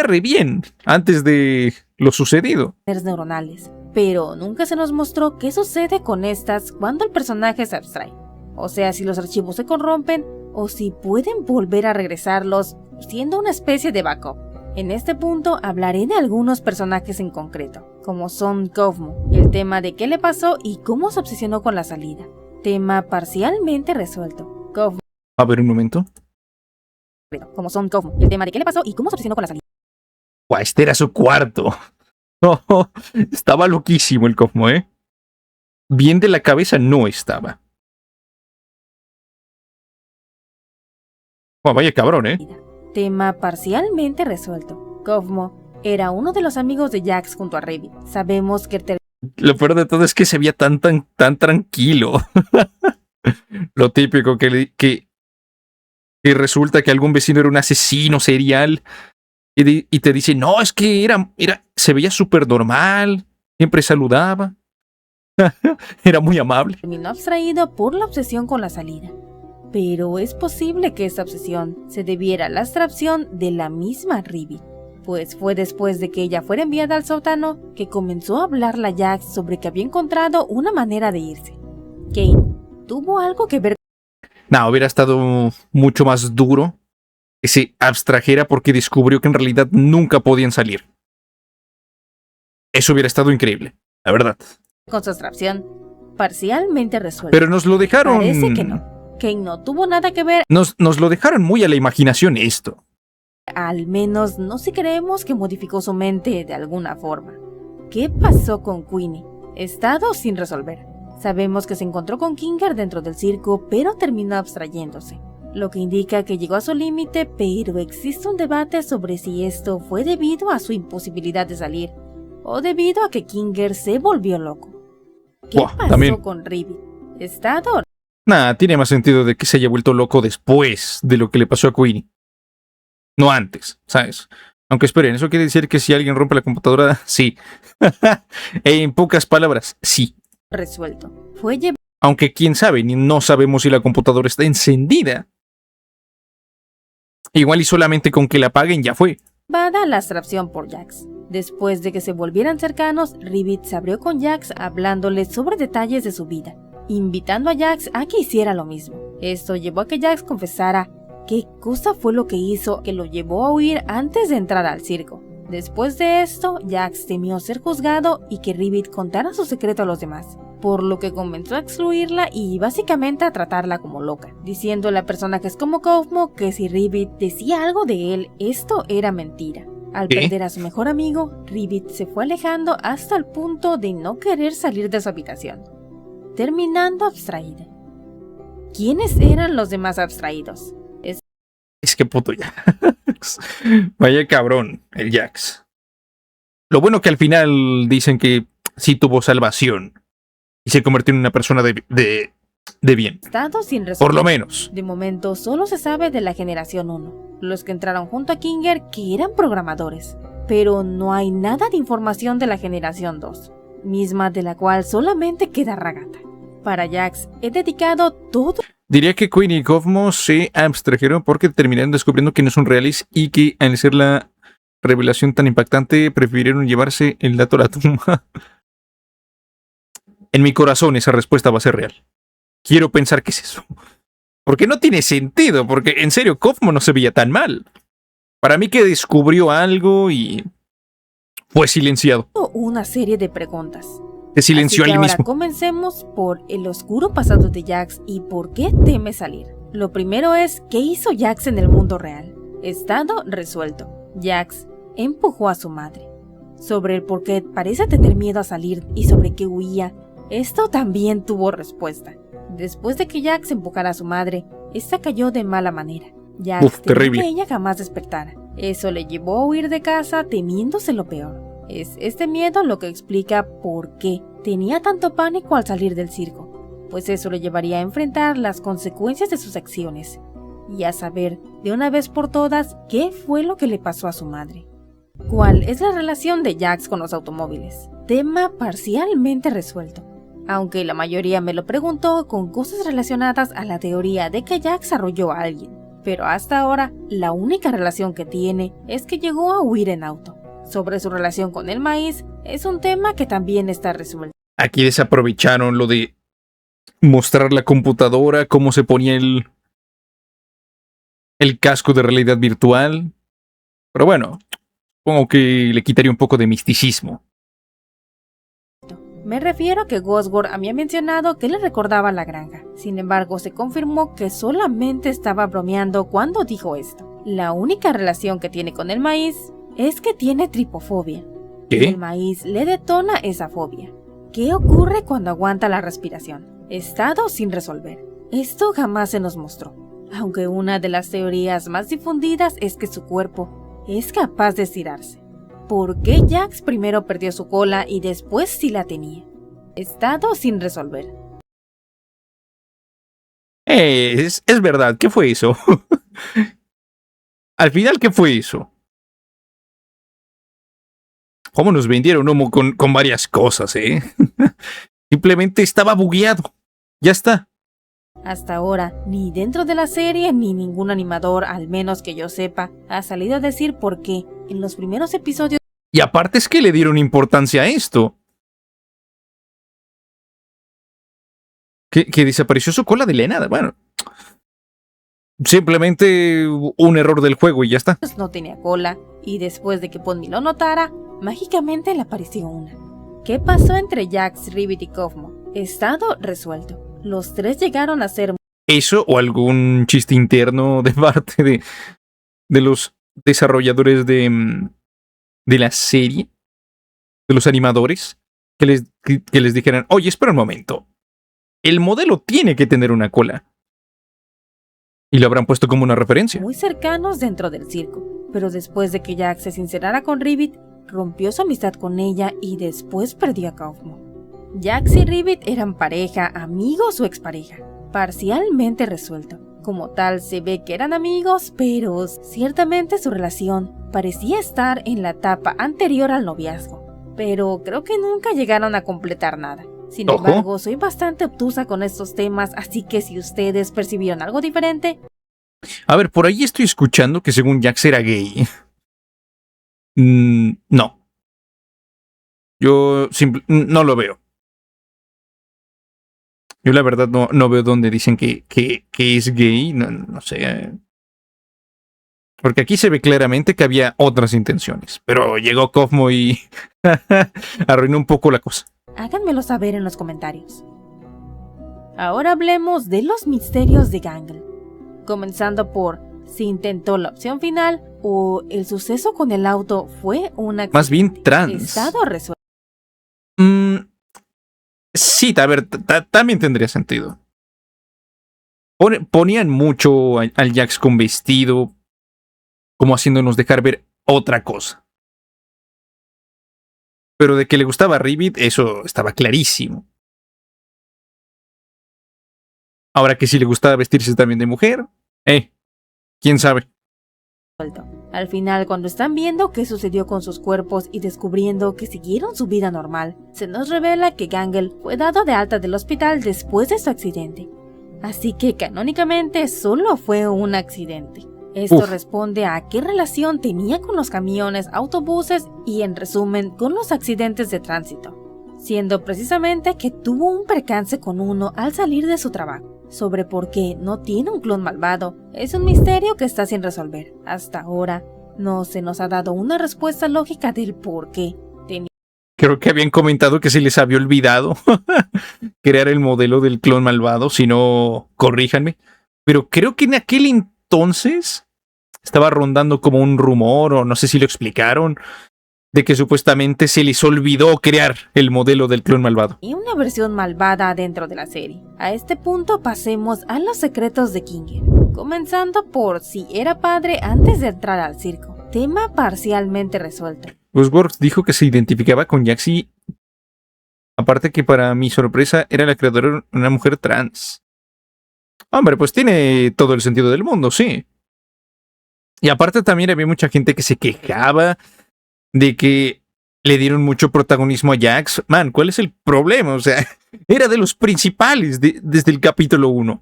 re bien antes de lo sucedido. Neuronales, pero nunca se nos mostró qué sucede con estas cuando el personaje se abstrae. O sea, si los archivos se corrompen o si pueden volver a regresarlos siendo una especie de backup. En este punto hablaré de algunos personajes en concreto, como son Kaufmo, el tema de qué le pasó y cómo se obsesionó con la salida. Tema parcialmente resuelto. Kaufmo. A ver, un momento. Como son Kaufmo, el tema de qué le pasó y cómo se obsesionó con la salida. Guau, este era su cuarto. Oh, estaba loquísimo el Kaufmo, ¿eh? Bien de la cabeza no estaba. Oh, vaya cabrón, ¿eh? Tema parcialmente resuelto. Kaufmo era uno de los amigos de Jax junto a Revit. Sabemos que lo peor de todo es que se veía tan tranquilo. Lo típico que resulta que algún vecino era un asesino serial y te dice, no, es que se veía súper normal, siempre saludaba. Era muy amable. Terminó abstraído por la obsesión con la salida. Pero es posible que esta obsesión se debiera a la abstracción de la misma Revit, pues fue después de que ella fuera enviada al sótano que comenzó a hablarle a Jax sobre que había encontrado una manera de irse. Kane tuvo algo que ver. No, hubiera estado mucho más duro que se abstrajera porque descubrió que en realidad nunca podían salir. Eso hubiera estado increíble, la verdad. Con su abstracción parcialmente resuelta. Pero nos lo dejaron... Parece que no. Kane no tuvo nada que ver. Nos lo dejaron muy a la imaginación esto. Al menos no si creemos que modificó su mente de alguna forma. ¿Qué pasó con Queenie? Estado sin resolver. Sabemos que se encontró con Kinger dentro del circo, pero terminó abstrayéndose, lo que indica que llegó a su límite, pero existe un debate sobre si esto fue debido a su imposibilidad de salir, o debido a que Kinger se volvió loco. ¿Qué pasó con Revit? ¿Estado? Tiene más sentido de que se haya vuelto loco después de lo que le pasó a Queenie. No antes, ¿sabes? Aunque esperen, ¿eso quiere decir que si alguien rompe la computadora? Sí. En pocas palabras, sí. Resuelto. Fue llevada Aunque quién sabe, no sabemos si la computadora está encendida. Igual y solamente con que la apaguen ya fue. a la abstracción por Jax. Después de que se volvieran cercanos, Ribbit se abrió con Jax hablándole sobre detalles de su vida, invitando a Jax a que hiciera lo mismo. Esto llevó a que Jax confesara qué cosa fue lo que hizo que lo llevó a huir antes de entrar al circo. Después de esto, Jax temió ser juzgado y que Ribbit contara su secreto a los demás, por lo que comenzó a excluirla y básicamente a tratarla como loca, diciendo a la persona que es como Cosmo que si Ribbit decía algo de él, esto era mentira. Al perder a su mejor amigo, Ribbit se fue alejando hasta el punto de no querer salir de su habitación, terminando abstraída. ¿Quiénes eran los demás abstraídos? Es que puto Jax. Vaya cabrón, el Jax. Lo bueno que al final dicen que sí tuvo salvación y se convirtió en una persona de bien. Estado sin resolver. Por lo menos. De momento solo se sabe de la generación 1, los que entraron junto a Kinger que eran programadores, pero no hay nada de información de la generación 2, misma de la cual solamente queda Ragata. Para Jax he dedicado todo. Diría que Queen y Cosmo se abstrajeron porque terminaron descubriendo que no son reales y que al ser la revelación tan impactante prefirieron llevarse el dato a la tumba. En mi corazón esa respuesta va a ser real. Quiero pensar que es eso. Porque no tiene sentido, porque en serio Cosmo no se veía tan mal. Para mí que descubrió algo y fue silenciado. Una serie de preguntas. Se silenció Así que él ahora mismo. comencemos por el oscuro pasado de Jax y por qué teme salir. Lo primero es, ¿qué hizo Jax en el mundo real? Estado resuelto. Jax empujó a su madre. Sobre el por qué parece tener miedo a salir y sobre qué huía, esto también tuvo respuesta. Después de que Jax empujara a su madre, esta cayó de mala manera. Jax temió terrible. que ella jamás despertara. Eso le llevó a huir de casa temiéndose lo peor. Es este miedo lo que explica por qué tenía tanto pánico al salir del circo, pues eso le llevaría a enfrentar las consecuencias de sus acciones y a saber de una vez por todas qué fue lo que le pasó a su madre. ¿Cuál es la relación de Jax con los automóviles? Tema parcialmente resuelto, aunque la mayoría me lo preguntó con cosas relacionadas a la teoría de que Jax arrolló a alguien, pero hasta ahora la única relación que tiene es que llegó a huir en auto. Sobre su relación con el maíz, es un tema que también está resuelto. Aquí desaprovecharon lo de mostrar la computadora, cómo se ponía el casco de realidad virtual. Pero bueno, supongo que le quitaría un poco de misticismo. Me refiero a que Ghostword había mencionado que le recordaba la granja. Sin embargo, se confirmó que solamente estaba bromeando cuando dijo esto. La única relación que tiene con el maíz es que tiene tripofobia. ¿Qué? Y el maíz le detona esa fobia. ¿Qué ocurre cuando aguanta la respiración? Estado sin resolver. Esto jamás se nos mostró, aunque una de las teorías más difundidas es que su cuerpo es capaz de estirarse. ¿Por qué Jax primero perdió su cola y después sí la tenía? Estado sin resolver. Es verdad, ¿qué fue eso? Al final, ¿qué fue eso? ¿Cómo nos vendieron humo con varias cosas, eh? Simplemente estaba bugueado. Ya está. Hasta ahora, ni dentro de la serie ni ningún animador, al menos que yo sepa, ha salido a decir por qué en los primeros episodios. Y aparte es que le dieron importancia a esto. Que desapareció su cola de la nada. Bueno, simplemente un error del juego y ya está. No tenía cola, y después de que Podmi lo notara, mágicamente le apareció una. ¿Qué pasó entre Jax, Ribbit y Cosmo? Estado resuelto. Los tres llegaron a ser... Eso o algún chiste interno de parte de los desarrolladores de la serie, de los animadores, que les dijeran, oye, espera un momento, el modelo tiene que tener una cola. Y lo habrán puesto como una referencia. muy cercanos dentro del circo, pero después de que Jax se sincerara con Ribbit, rompió su amistad con ella y después perdió a Cosmo. Jax y Ribbit eran pareja, amigos o expareja, parcialmente resuelto. Como tal, se ve que eran amigos, pero ciertamente su relación parecía estar en la etapa anterior al noviazgo. Pero creo que nunca llegaron a completar nada. Sin Ojo. embargo, soy bastante obtusa con estos temas, así que si ustedes percibieron algo diferente... A ver, por ahí estoy escuchando que según Jax era gay. No. Yo no lo veo. Yo la verdad no veo dónde dicen que es gay. No sé. Porque aquí se ve claramente que había otras intenciones. Pero llegó Kofmo y arruinó un poco la cosa. Háganmelo saber en los comentarios. Ahora hablemos de los misterios de Gangle. Comenzando por si intentó la opción final o el suceso con el auto fue un accidente. Más bien trans. Estado resuelto. Sí, a ver, también tendría sentido. Ponían mucho al Jax con vestido, como haciéndonos dejar ver otra cosa. Pero de que le gustaba a Ribbit, eso estaba clarísimo. Ahora que si le gustaba vestirse también de mujer, quién sabe. Al final, cuando están viendo qué sucedió con sus cuerpos y descubriendo que siguieron su vida normal, se nos revela que Gangle fue dado de alta del hospital después de su accidente. Así que canónicamente solo fue un accidente. Esto responde a qué relación tenía con los camiones, autobuses y en resumen con los accidentes de tránsito, siendo precisamente que tuvo un percance con uno al salir de su trabajo. Sobre por qué no tiene un clon malvado es un misterio que está sin resolver. Hasta ahora no se nos ha dado una respuesta lógica del por qué. Creo que habían comentado que se les había olvidado crear el modelo del clon malvado, si no, corríjanme. Pero creo que en aquel entonces estaba rondando como un rumor, o no sé si lo explicaron, de que supuestamente se les olvidó crear el modelo del clon malvado. Y una versión malvada dentro de la serie. A este punto pasemos a los secretos de Kinger. Comenzando por si era padre antes de entrar al circo. Tema parcialmente resuelto. Wordsworth dijo que se identificaba con Jax y, aparte que para mi sorpresa, era la creadora de una mujer trans. Hombre, pues tiene todo el sentido del mundo, sí. Y aparte también había mucha gente que se quejaba de que le dieron mucho protagonismo a Jax. Man, ¿cuál es el problema? O sea, era de los principales desde el capítulo 1. O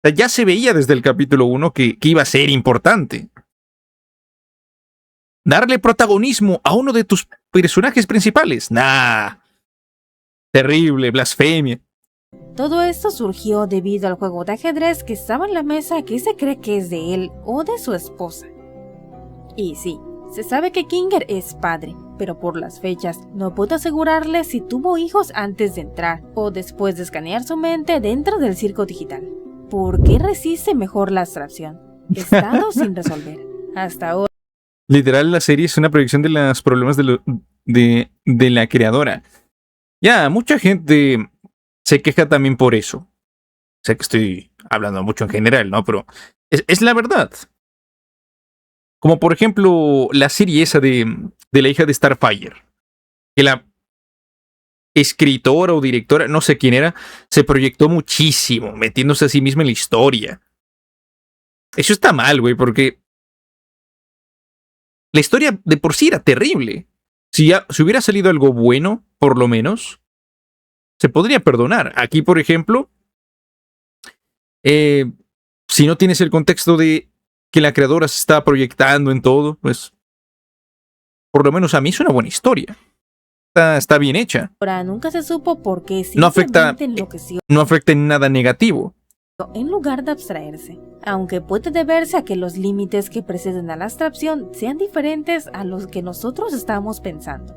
sea, ya se veía desde el capítulo 1 que iba a ser importante. Darle protagonismo a uno de tus personajes principales. Nah. Terrible, blasfemia. Todo esto surgió debido al juego de ajedrez que estaba en la mesa que se cree que es de él o de su esposa. Y sí, se sabe que Kinger es padre, pero por las fechas no puedo asegurarle si tuvo hijos antes de entrar o después de escanear su mente dentro del circo digital. ¿Por qué resiste mejor la abstracción? Estado sin resolver. Hasta ahora. Literal, la serie es una proyección de los problemas de la creadora. Ya, mucha gente se queja también por eso. Sé que estoy hablando mucho en general, ¿no? Pero es la verdad. Como por ejemplo la serie esa de la hija de Starfire. Que la escritora o directora, no sé quién era, se proyectó muchísimo, metiéndose a sí misma en la historia. Eso está mal, güey, porque la historia de por sí era terrible. Si hubiera salido algo bueno, por lo menos, se podría perdonar. Aquí, por ejemplo, si no tienes el contexto de que la creadora se está proyectando en todo, pues por lo menos a mí es una buena historia. Está bien hecha. Nunca se supo por qué No afecta en nada negativo. En lugar de abstraerse, aunque puede deberse a que los límites que preceden a la abstracción sean diferentes a los que nosotros estamos pensando.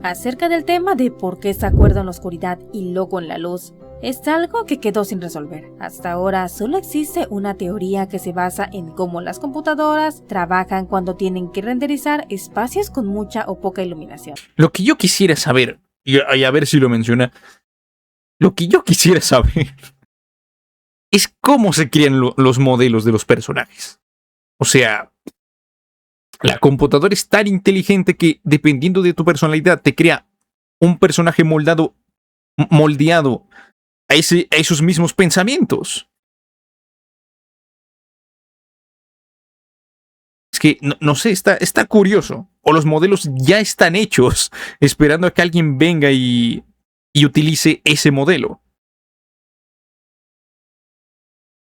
Acerca del tema de por qué se acuerda en la oscuridad y luego en la luz, es algo que quedó sin resolver. Hasta ahora solo existe una teoría que se basa en cómo las computadoras trabajan cuando tienen que renderizar espacios con mucha o poca iluminación. Lo que yo quisiera saber, y a ver si lo menciona, lo que yo quisiera saber es cómo se crean los modelos de los personajes. O sea, la computadora es tan inteligente que, dependiendo de tu personalidad, te crea un personaje moldeado a esos mismos pensamientos. que, no sé, está curioso. O los modelos ya están hechos, esperando a que alguien venga y utilice ese modelo.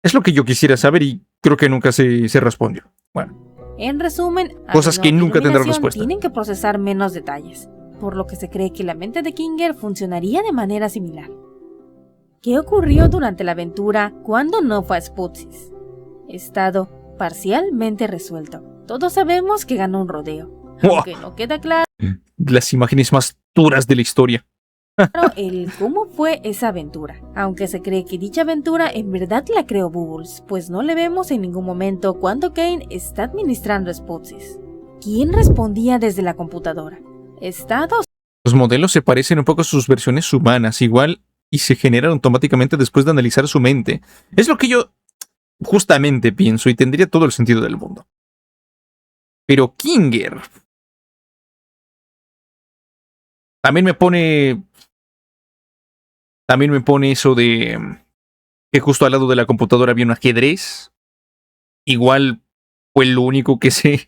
Es lo que yo quisiera saber y creo que nunca se respondió. Bueno. En resumen, Cosas que nunca tendrán respuesta. Tienen que procesar menos detalles, por lo que se cree que la mente de Kinger funcionaría de manera similar. ¿Qué ocurrió durante la aventura cuando no fue a Sputsis? Estado parcialmente resuelto. Todos sabemos que ganó un rodeo, aunque no queda claro las imágenes más duras de la historia. el cómo fue esa aventura, aunque se cree que dicha aventura en verdad la creó Bubbles, pues no le vemos en ningún momento cuando Kane está administrando Sputsis. ¿Quién respondía desde la computadora? ¿Estados? Los modelos se parecen un poco a sus versiones humanas, igual, y se generan automáticamente después de analizar su mente. Es lo que yo justamente pienso y tendría todo el sentido del mundo. Pero Kinger también me pone eso de que justo al lado de la computadora había un ajedrez. Igual fue lo único que se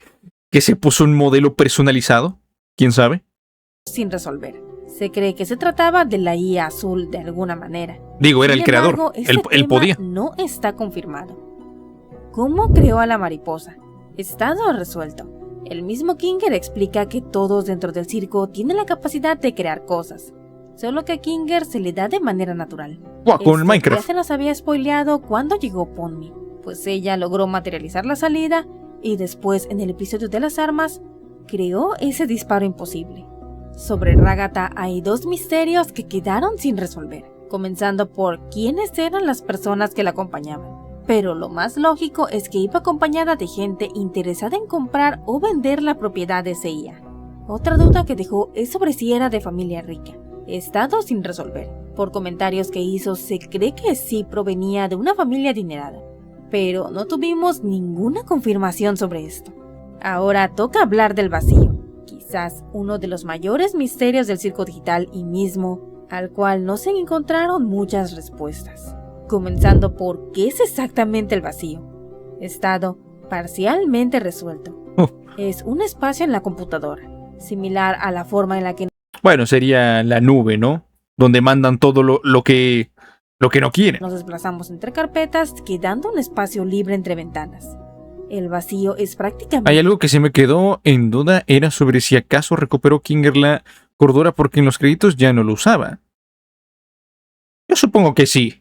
puso un modelo personalizado. ¿Quién sabe? Sin resolver. Se cree que se trataba de la IA azul de alguna manera. Digo, era el creador. Él podía. No está confirmado. ¿Cómo creó a la mariposa? Estado resuelto. El mismo Kinger explica que todos dentro del circo tienen la capacidad de crear cosas, solo que a Kinger se le da de manera natural. Con Minecraft. Ya se nos había spoileado cuando llegó Ponmi, pues ella logró materializar la salida y después en el episodio de las armas, creó ese disparo imposible. Sobre Ragatha hay dos misterios que quedaron sin resolver, comenzando por quiénes eran las personas que la acompañaban. Pero lo más lógico es que iba acompañada de gente interesada en comprar o vender la propiedad de CIA. Otra duda que dejó es sobre si era de familia rica. Estado sin resolver. Por comentarios que hizo se cree que sí provenía de una familia adinerada, pero no tuvimos ninguna confirmación sobre esto. Ahora toca hablar del vacío, quizás uno de los mayores misterios del circo digital y mismo al cual no se encontraron muchas respuestas. Comenzando por ¿qué es exactamente el vacío? Estado parcialmente resuelto. Es un espacio en la computadora, similar a la forma en la que... Bueno, sería la nube, ¿no? Donde mandan todo lo que no quieren. Nos desplazamos entre carpetas, quedando un espacio libre entre ventanas. El vacío es prácticamente... Hay algo que se me quedó en duda, era sobre si acaso recuperó Kinger la cordura porque en los créditos ya no lo usaba. Yo supongo que sí.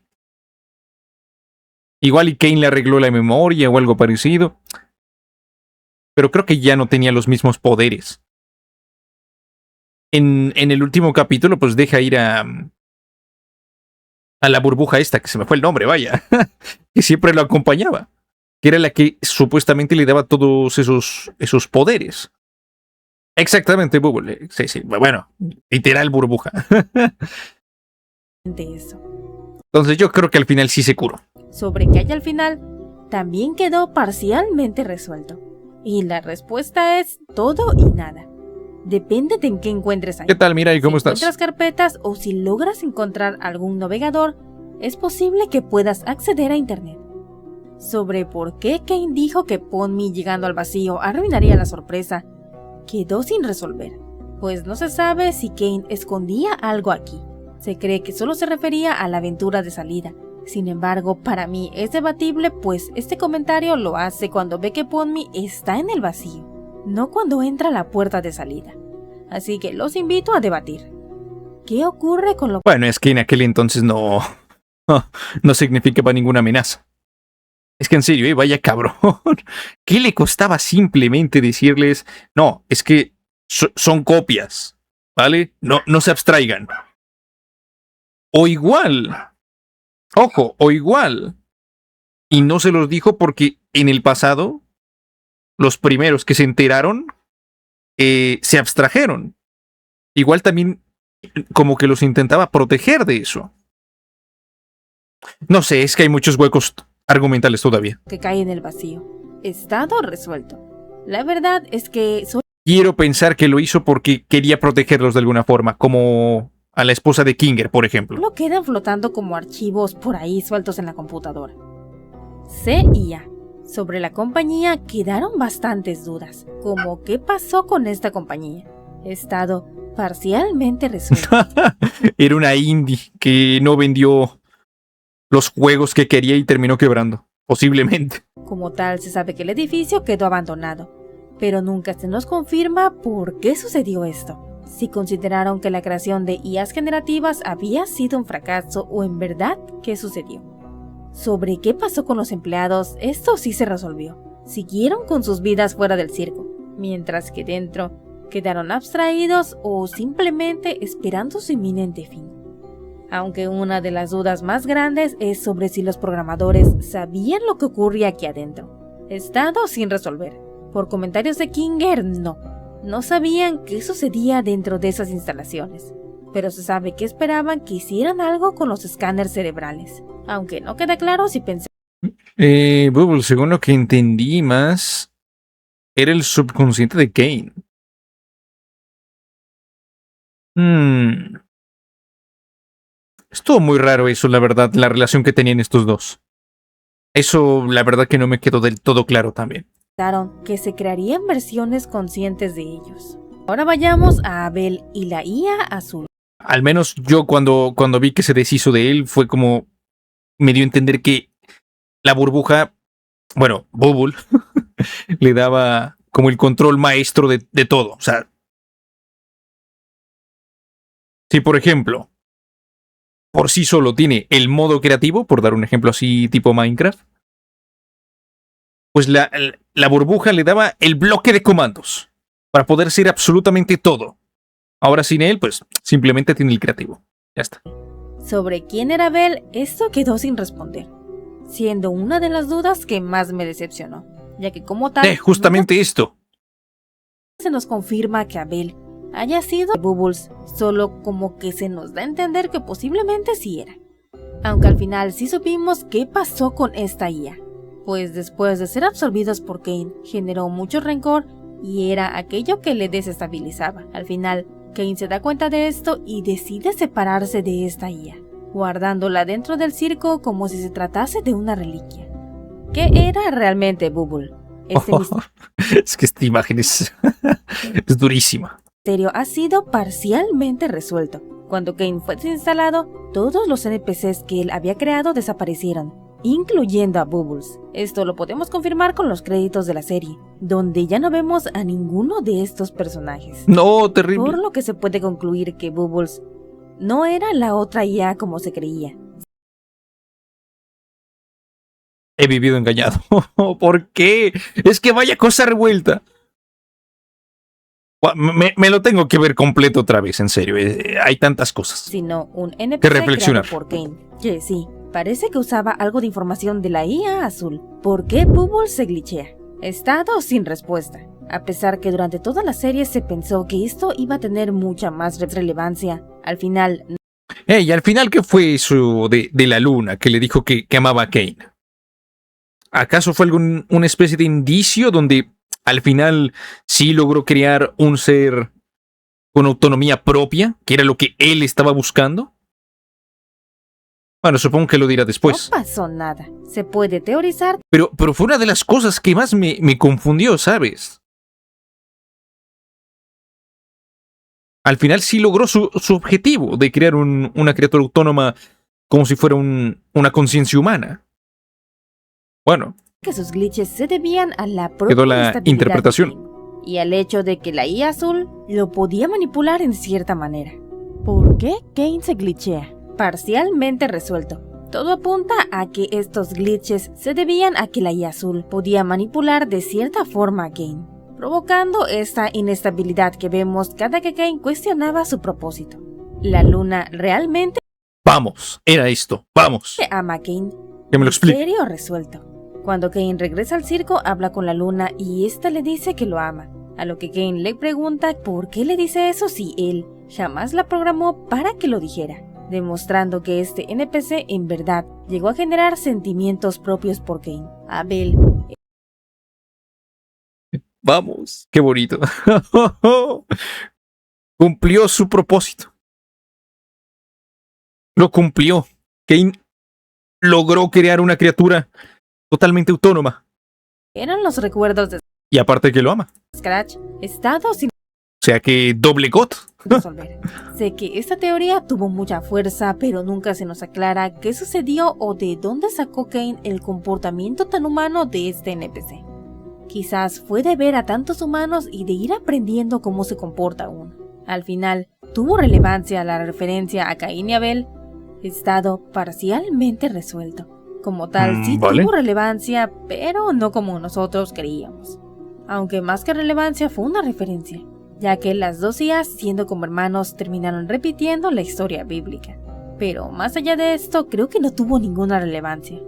Igual y Kane le arregló la memoria o algo parecido. Pero creo que ya no tenía los mismos poderes. En el último capítulo, pues deja ir a la burbuja esta, que se me fue el nombre, vaya. Que siempre lo acompañaba. Que era la que supuestamente le daba todos esos poderes. Exactamente, Bubble. Sí. Bueno, literal burbuja. Eso. Entonces yo creo que al final sí se curó. Sobre qué hay al final, también quedó parcialmente resuelto. Y la respuesta es todo y nada. Depende de en qué encuentres ahí. ¿Qué tal, Mirai? ¿Cómo estás? Si encuentras carpetas o si logras encontrar algún navegador, es posible que puedas acceder a internet. Sobre por qué Kane dijo que Ponmi llegando al vacío arruinaría la sorpresa, quedó sin resolver, pues no se sabe si Kane escondía algo aquí. Se cree que solo se refería a la aventura de salida. Sin embargo, para mí es debatible, pues este comentario lo hace cuando ve que Ponmi está en el vacío, no cuando entra a la puerta de salida. Así que los invito a debatir. ¿Qué ocurre con lo... Bueno, es que en aquel entonces no significaba ninguna amenaza. Es que en serio, vaya cabrón. ¿Qué le costaba simplemente decirles, no, es que son copias, ¿vale? No se abstraigan. O igual, ojo, o igual. Y no se los dijo porque en el pasado, los primeros que se enteraron, se abstrajeron. Igual también como que los intentaba proteger de eso. No sé, es que hay muchos huecos argumentales todavía. Que cae en el vacío. Estado resuelto. La verdad es que... Quiero pensar que lo hizo porque quería protegerlos de alguna forma, como a la esposa de Kinger, por ejemplo. No quedan flotando como archivos por ahí sueltos en la computadora. CIA. Sobre la compañía quedaron bastantes dudas, como qué pasó con esta compañía. Estado parcialmente resuelto. Era una indie que no vendió los juegos que quería y terminó quebrando, posiblemente. Como tal, se sabe que el edificio quedó abandonado, pero nunca se nos confirma por qué sucedió esto. Si consideraron que la creación de IAs generativas había sido un fracaso o en verdad qué sucedió. Sobre qué pasó con los empleados, esto sí se resolvió. Siguieron con sus vidas fuera del circo, mientras que dentro quedaron abstraídos o simplemente esperando su inminente fin. Aunque una de las dudas más grandes es sobre si los programadores sabían lo que ocurría aquí adentro. Estado sin resolver. Por comentarios de Kinger, no sabían qué sucedía dentro de esas instalaciones, pero se sabe que esperaban que hicieran algo con los escáneres cerebrales, aunque no queda claro si pensaban. Bubble, según lo que entendí más, era el subconsciente de Kane. Estuvo muy raro eso, la verdad, la relación que tenían estos dos. Eso, la verdad, que no me quedó del todo claro también. Que se crearían versiones conscientes de ellos. Ahora vayamos a Abel y la IA azul. Al menos yo cuando vi que se deshizo de él fue como me dio a entender que la burbuja, bueno, Bubble, le daba como el control maestro de todo. O sea, si por ejemplo, por sí solo tiene el modo creativo, por dar un ejemplo así tipo Minecraft, pues la burbuja le daba el bloque de comandos para poder ser absolutamente todo. Ahora sin él, pues simplemente tiene el creativo. Ya está. Sobre quién era Abel, esto quedó sin responder, siendo una de las dudas que más me decepcionó, ya que como tal... justamente esto. Se nos confirma que Abel haya sido Bubbles, solo como que se nos da a entender que posiblemente sí era. Aunque al final sí supimos qué pasó con esta IA, pues después de ser absorbidos por Kane, generó mucho rencor y era aquello que le desestabilizaba. Al final, Kane se da cuenta de esto y decide separarse de esta IA, guardándola dentro del circo como si se tratase de una reliquia. ¿Qué era realmente Bubble? Es que esta imagen es durísima. El misterio ha sido parcialmente resuelto. Cuando Kane fue desinstalado, todos los NPCs que él había creado desaparecieron, incluyendo a Bubbles. Esto lo podemos confirmar con los créditos de la serie, donde ya no vemos a ninguno de estos personajes. No, terrible. Por lo que se puede concluir que Bubbles no era la otra IA como se creía. He vivido engañado. ¿Por qué? Es que vaya cosa revuelta. Me lo tengo que ver completo otra vez, en serio. Hay tantas cosas. Sino un NPC que reflexionar. creado por Kane, que sí, parece que usaba algo de información de la IA azul. ¿Por qué Bubbles se glitchea? Estado sin respuesta. A pesar que durante toda la serie se pensó que esto iba a tener mucha más relevancia, al final... ¿Y al final qué fue eso de la luna que le dijo que amaba a Kane? ¿Acaso fue una especie de indicio donde al final sí logró crear un ser con autonomía propia, que era lo que él estaba buscando? Bueno, supongo que lo dirá después. No pasó nada. Se puede teorizar. Pero fue una de las cosas que más me confundió, ¿sabes? Al final sí logró su objetivo de crear una criatura autónoma como si fuera una conciencia humana. Bueno, que sus glitches se debían a la propia quedó la interpretación y al hecho de que la IA azul lo podía manipular en cierta manera. ¿Por qué Kane se glitchea? Parcialmente resuelto. Todo apunta a que estos glitches se debían a que la IA azul podía manipular de cierta forma a Kane, provocando esta inestabilidad que vemos cada que Kane cuestionaba su propósito. La luna realmente... Vamos, era esto, vamos. Ama a Kane. Que me lo explique. Misterio resuelto. Cuando Kane regresa al circo, habla con la luna y esta le dice que lo ama, a lo que Kane le pregunta por qué le dice eso si él jamás la programó para que lo dijera, demostrando que este NPC en verdad llegó a generar sentimientos propios por Kane. Abel. Vamos, qué bonito. Cumplió su propósito. Lo cumplió. Kane logró crear una criatura totalmente autónoma. Eran los recuerdos de Y aparte que lo ama. Scratch, estado sin O sea que doble got. resolver. Sé que esta teoría tuvo mucha fuerza, pero nunca se nos aclara qué sucedió o de dónde sacó Kane el comportamiento tan humano de este NPC. Quizás fue de ver a tantos humanos y de ir aprendiendo cómo se comporta uno. Al final, ¿tuvo relevancia la referencia a Caín y Abel? Estado parcialmente resuelto. Como tal, sí ¿vale? tuvo relevancia, pero no como nosotros creíamos. Aunque más que relevancia fue una referencia, ya que las dos IAs, siendo como hermanos, terminaron repitiendo la historia bíblica. Pero más allá de esto, creo que no tuvo ninguna relevancia.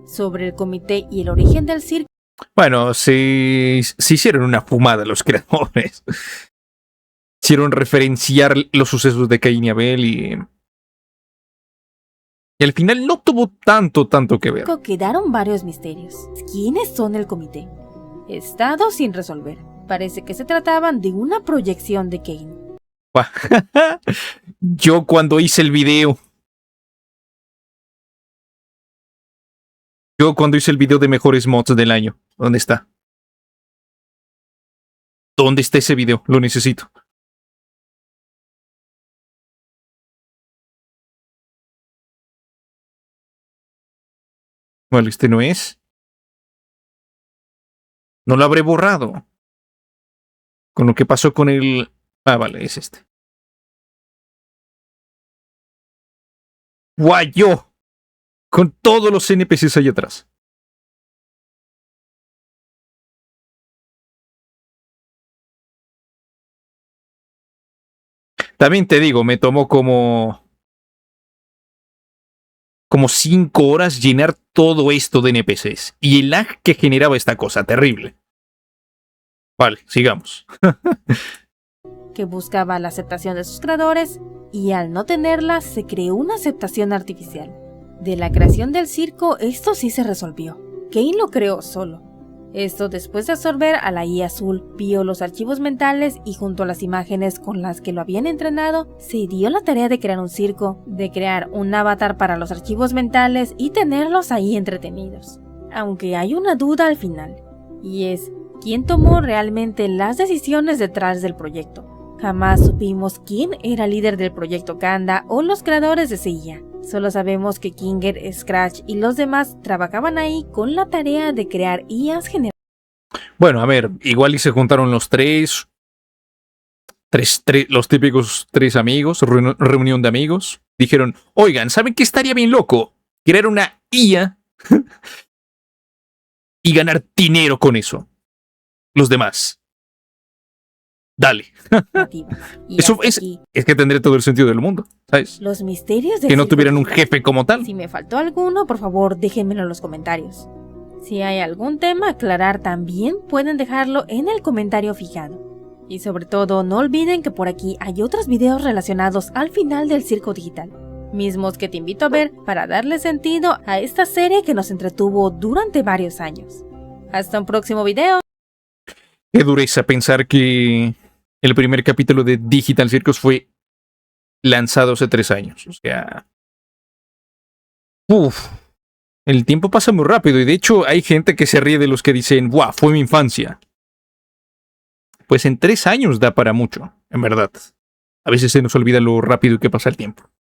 Sobre el comité y el origen del circo, Bueno, se hicieron una fumada los creadores. Hicieron referenciar los sucesos de Caín y Abel y al final no tuvo tanto que ver. quedaron varios misterios. ¿Quiénes son el comité? Estado sin resolver. Parece que se trataban de una proyección de Kane. Yo cuando hice el video de mejores mods del año, ¿dónde está? ¿Dónde está ese video? Lo necesito. Vale, este no es. No lo habré borrado. Con lo que pasó con el... Ah, vale, es este. ¡Guayo! Con todos los NPCs ahí atrás. También te digo, me tomó como 5 horas llenar todo esto de NPCs. Y el lag que generaba esta cosa, terrible. Vale, sigamos. Que buscaba la aceptación de sus creadores, y al no tenerla, se creó una aceptación artificial. De la creación del circo, esto sí se resolvió. Kane lo creó solo. Esto después de absorber a la IA azul, vio los archivos mentales y junto a las imágenes con las que lo habían entrenado, se dio la tarea de crear un circo, de crear un avatar para los archivos mentales y tenerlos ahí entretenidos. Aunque hay una duda al final, y es, ¿quién tomó realmente las decisiones detrás del proyecto? Jamás supimos quién era el líder del proyecto Kanda o los creadores de CIA. Solo sabemos que Kinger, Scratch y los demás trabajaban ahí con la tarea de crear IAs generales. Bueno, a ver, igual y se juntaron los los típicos 3 amigos, reunión de amigos. Dijeron, oigan, ¿saben qué estaría bien loco? Crear una IA y ganar dinero con eso. Los demás. Dale. Y Eso hasta es aquí, que tendría todo el sentido del mundo, ¿sabes? los misterios del Que no circo tuvieran un digital. jefe como tal. Si me faltó alguno, por favor déjenmelo en los comentarios. Si hay algún tema a aclarar, también pueden dejarlo en el comentario fijado. Y sobre todo, no olviden que por aquí hay otros videos relacionados al final del circo digital, mismos que te invito a ver para darle sentido a esta serie que nos entretuvo durante varios años. Hasta un próximo video. Qué dureza pensar que el primer capítulo de Digital Circus fue lanzado hace 3 años. O sea... Uf. El tiempo pasa muy rápido y de hecho hay gente que se ríe de los que dicen, ¡buah! Fue mi infancia. Pues en 3 años da para mucho, en verdad. A veces se nos olvida lo rápido que pasa el tiempo.